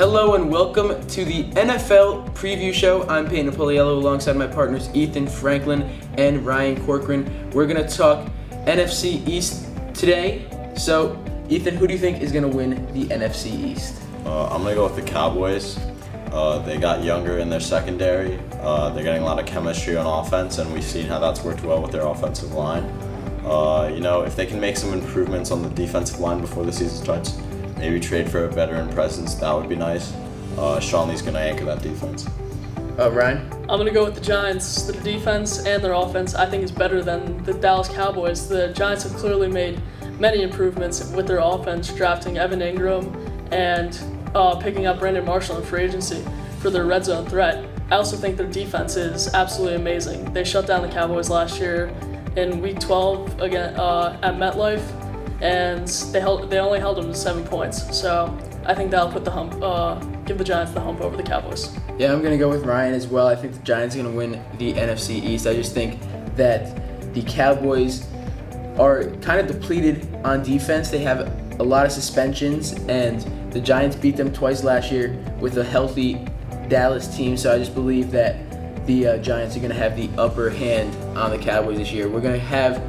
Hello and welcome to the NFL Preview Show. I'm Peyton Napoliello alongside my partners Ethan Franklin and Ryan Corcorin. We're going to talk NFC East today. So, Ethan, who do you think is going to win the NFC East? I'm going to go with the Cowboys. They got younger in their secondary. They're getting a lot of chemistry on offense, and we've seen how that's worked well with their offensive line. If they can make some improvements on the defensive line before the season starts, maybe trade for a veteran presence, that would be nice. Sean Lee's going to anchor that defense. Ryan? I'm going to go with the Giants. The defense and their offense, I think, is better than the Dallas Cowboys. The Giants have clearly made many improvements with their offense, drafting Evan Ingram and picking up Brandon Marshall in free agency for their red zone threat. I also think their defense is absolutely amazing. They shut down the Cowboys last year in Week 12 again at MetLife, and they only held them to 7 points. So I think that'll put give the Giants the hump over the Cowboys. Yeah, I'm going to go with Ryan as well. I think the Giants are going to win the NFC East. I just think that the Cowboys are kind of depleted on defense. They have a lot of suspensions, and the Giants beat them twice last year with a healthy Dallas team. So I just believe that the Giants are going to have the upper hand on the Cowboys this year. We're going to have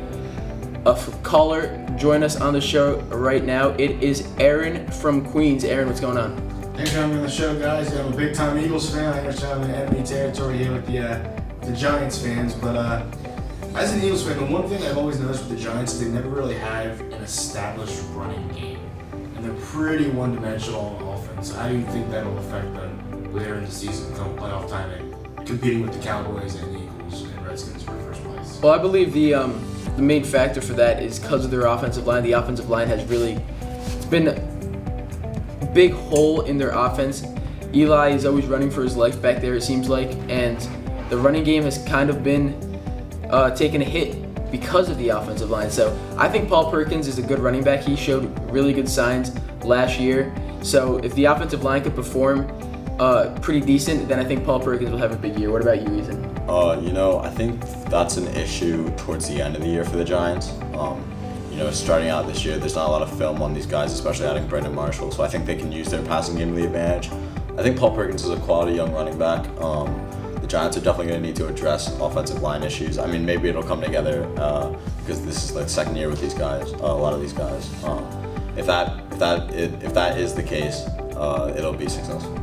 a caller join us on the show right now. It is Aaron from Queens. Aaron, what's going on? Thanks for having me on the show, guys. I'm a big-time Eagles fan. I understand I'm in enemy territory here with the Giants fans. But as an Eagles fan, the one thing I've always noticed with the Giants is they never really have an established running game. And they're pretty one-dimensional on offense. How do you think that'll affect them later in the season, come playoff time, and competing with the Cowboys and the Eagles and Redskins for first place? Well, I believe the main factor for that is because of their offensive line. The offensive line has it's been a big hole in their offense. Eli is always running for his life back there, it seems like, and the running game has kind of been taking a hit because of the offensive line. So I think Paul Perkins is a good running back. He showed really good signs last year. So if the offensive line could perform pretty decent, then I think Paul Perkins will have a big year. What about you, Ethan? I think that's an issue towards the end of the year for the Giants. Starting out this year, there's not a lot of film on these guys, especially adding Brandon Marshall, so I think they can use their passing game to the advantage. I think Paul Perkins is a quality young running back. The Giants are definitely going to need to address offensive line issues. I mean, maybe it'll come together because this is the second year with these guys, a lot of these guys. If that is the case, it'll be successful.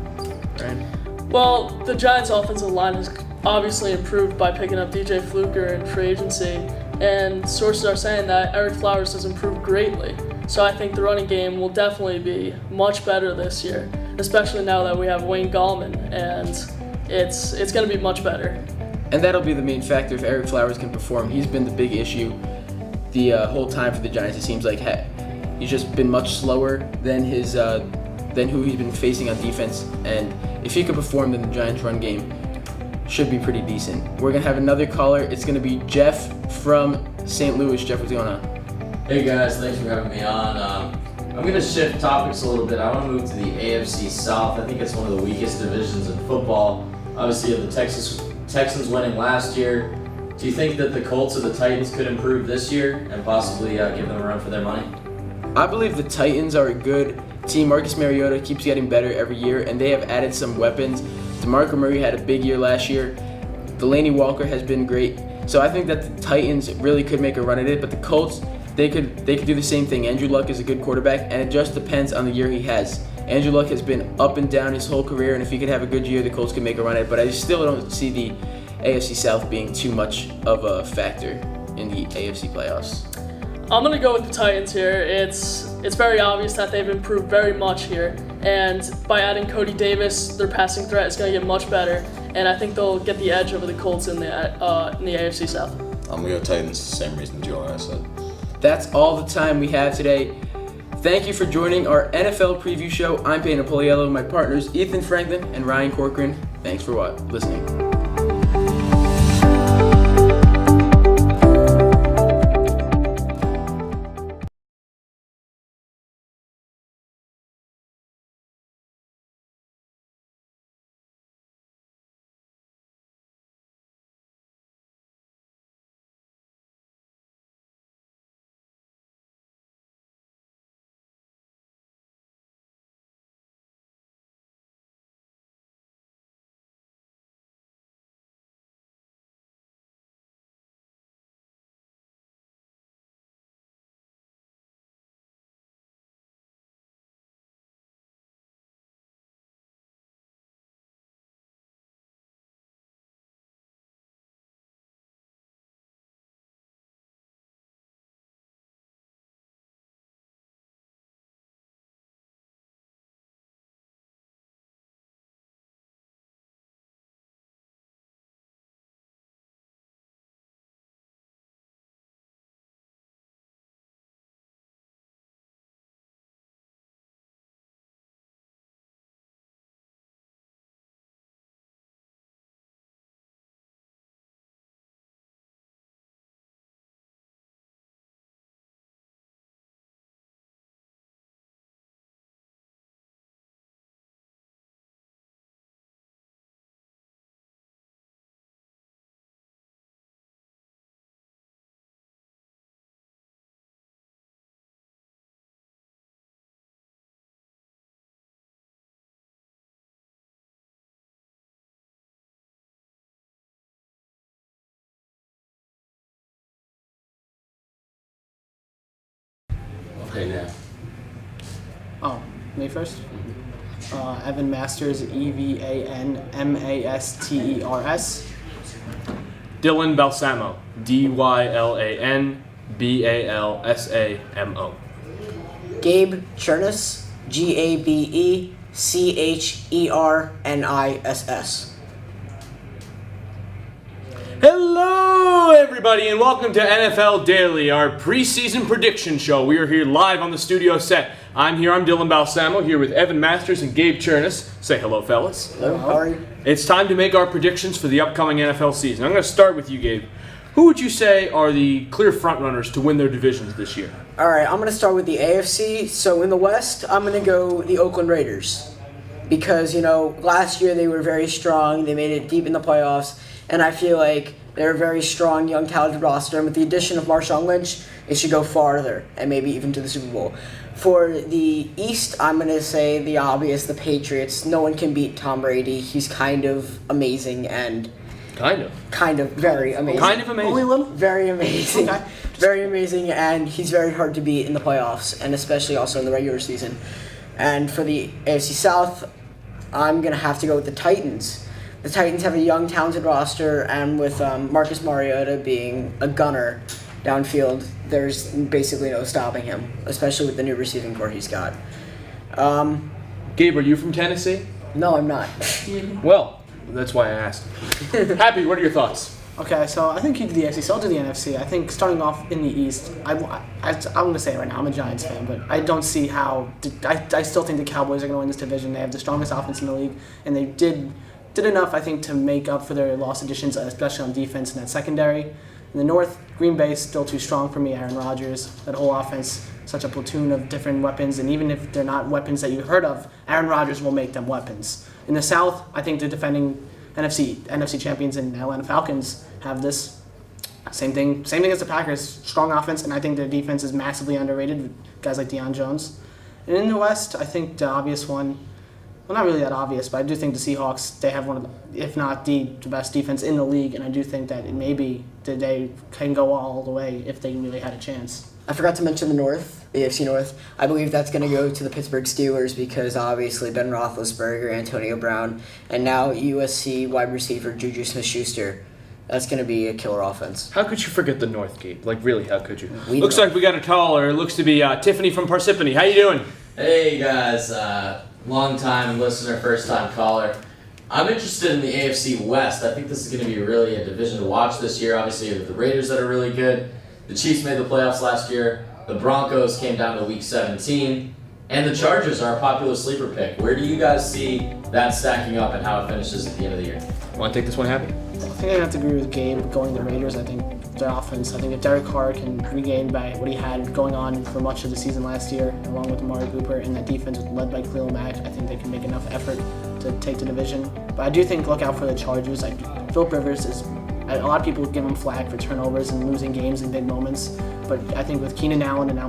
Right. Well, the Giants' offensive line has obviously improved by picking up DJ Fluker in free agency, and sources are saying that Ereck Flowers has improved greatly. So I think the running game will definitely be much better this year, especially now that we have Wayne Gallman, and it's going to be much better. And that'll be the main factor if Ereck Flowers can perform. He's been the big issue the whole time for the Giants. It seems like he's just been much slower than who he's been facing on defense, and if he could perform, then the Giants' run game should be pretty decent. We're going to have another caller. It's going to be Jeff from St. Louis. Jeff, what's going on? Hey guys, thanks for having me on. I'm going to shift topics a little bit. I want to move to the AFC South. I think it's one of the weakest divisions in football. Obviously, you have the Texans winning last year. Do you think that the Colts or the Titans could improve this year and possibly give them a run for their money? I believe the Titans are a good team. Marcus Mariota keeps getting better every year, and they have added some weapons. DeMarco Murray had a big year last year. Delaney Walker has been great. So I think that the Titans really could make a run at it, but the Colts, they could do the same thing. Andrew Luck is a good quarterback, and it just depends on the year he has. Andrew Luck has been up and down his whole career, and if he could have a good year, the Colts could make a run at it, but I still don't see the AFC South being too much of a factor in the AFC playoffs. I'm going to go with the Titans here. It's very obvious that they've improved very much here, and by adding Cody Davis, their passing threat is going to get much better, and I think they'll get the edge over the Colts in the AFC South. I'm going to go Titans, same reason Joe and I said. That's all the time we have today. Thank you for joining our NFL Preview Show. I'm Peyton Napoliello, my partners Ethan Franklin and Ryan Corcorin. Thanks for listening. Okay, now. Oh, me first? Evan Masters, EvanMasters. Dylan Balsamo, DYLANBALSAMO. Gabe Chernis, GABECHERNISS. Hello, everybody, and welcome to NFL Daily, our preseason prediction show. We are here live on the studio set. I'm Dylan Balsamo, here with Evan Masters and Gabe Chernis. Say hello, fellas. Hello, how are you? It's time to make our predictions for the upcoming NFL season. I'm going to start with you, Gabe. Who would you say are the clear frontrunners to win their divisions this year? All right, I'm going to start with the AFC. So in the West, I'm going to go the Oakland Raiders. Because, last year they were very strong. They made it deep in the playoffs. And I feel like they're a very strong, young, talented roster. And with the addition of Marshawn Lynch, it should go farther and maybe even to the Super Bowl. For the East, I'm going to say the obvious, the Patriots. No one can beat Tom Brady. He's kind of amazing and... Kind of very amazing. Kind of amazing. Only a little? Very amazing. Okay. Very amazing, and he's very hard to beat in the playoffs, and especially also in the regular season. And for the AFC South, I'm going to have to go with the Titans. The Titans have a young, talented roster, and with Marcus Mariota being a gunner downfield, there's basically no stopping him, especially with the new receiving core he's got. Gabe, are you from Tennessee? No, I'm not. Well, that's why I asked. Happy, what are your thoughts? Okay, so I think you do the AFC, so I'll do the NFC. I think starting off in the East, I'm going to say it right now, I'm a Giants fan, but I don't see how... I still think the Cowboys are going to win this division. They have the strongest offense in the league, and they did enough, I think, to make up for their lost additions, especially on defense in that secondary. In the North, Green Bay is still too strong for me. Aaron Rodgers, that whole offense, such a platoon of different weapons, and even if they're not weapons that you heard of, Aaron Rodgers will make them weapons. In the South, I think the defending NFC champions and Atlanta Falcons have this same thing as the Packers, strong offense, and I think their defense is massively underrated with guys like Deion Jones. And in the West, I think the obvious one, well, not really that obvious, but I do think the Seahawks, they have one of the, if not the best defense in the league, and I do think that maybe they can go all the way if they really had a chance. I forgot to mention the North, the AFC North. I believe that's going to go to the Pittsburgh Steelers because obviously Ben Roethlisberger, Antonio Brown, and now USC wide receiver Juju Smith-Schuster. That's going to be a killer offense. How could you forget the North, Gabe? Like, really, how could you? Looks like we got a caller. It looks to be Tiffany from Parsippany. How you doing? Hey guys, long time listener, first time caller. I'm interested in the AFC West. I think this is going to be really a division to watch this year. Obviously, you have the Raiders that are really good. The Chiefs made the playoffs last year. The Broncos came down to Week 17. And the Chargers are a popular sleeper pick. Where do you guys see that stacking up and how it finishes at the end of the year? Want to take this one, Happy? I think I have to agree with Gabe going to the Raiders. I think their offense, I think if Derek Carr can regain by what he had going on for much of the season last year, along with Amari Cooper, and that defense led by Khalil Mack, I think they can make enough effort to take the division. But I do think look out for the Chargers. Like Philip Rivers is, a lot of people give him flack for turnovers and losing games in big moments, but I think with Keenan Allen and now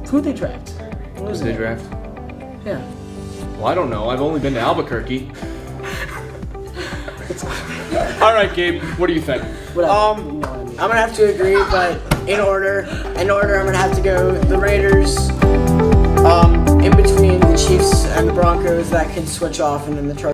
who'd they draft? Who'd they draft? Yeah. Well, I don't know. I've only been to Albuquerque. All right, Gabe, what do you think? I'm gonna have to agree, but in order, I'm gonna have to go the Raiders. In between the Chiefs and the Broncos, that can switch off, and then the Chargers.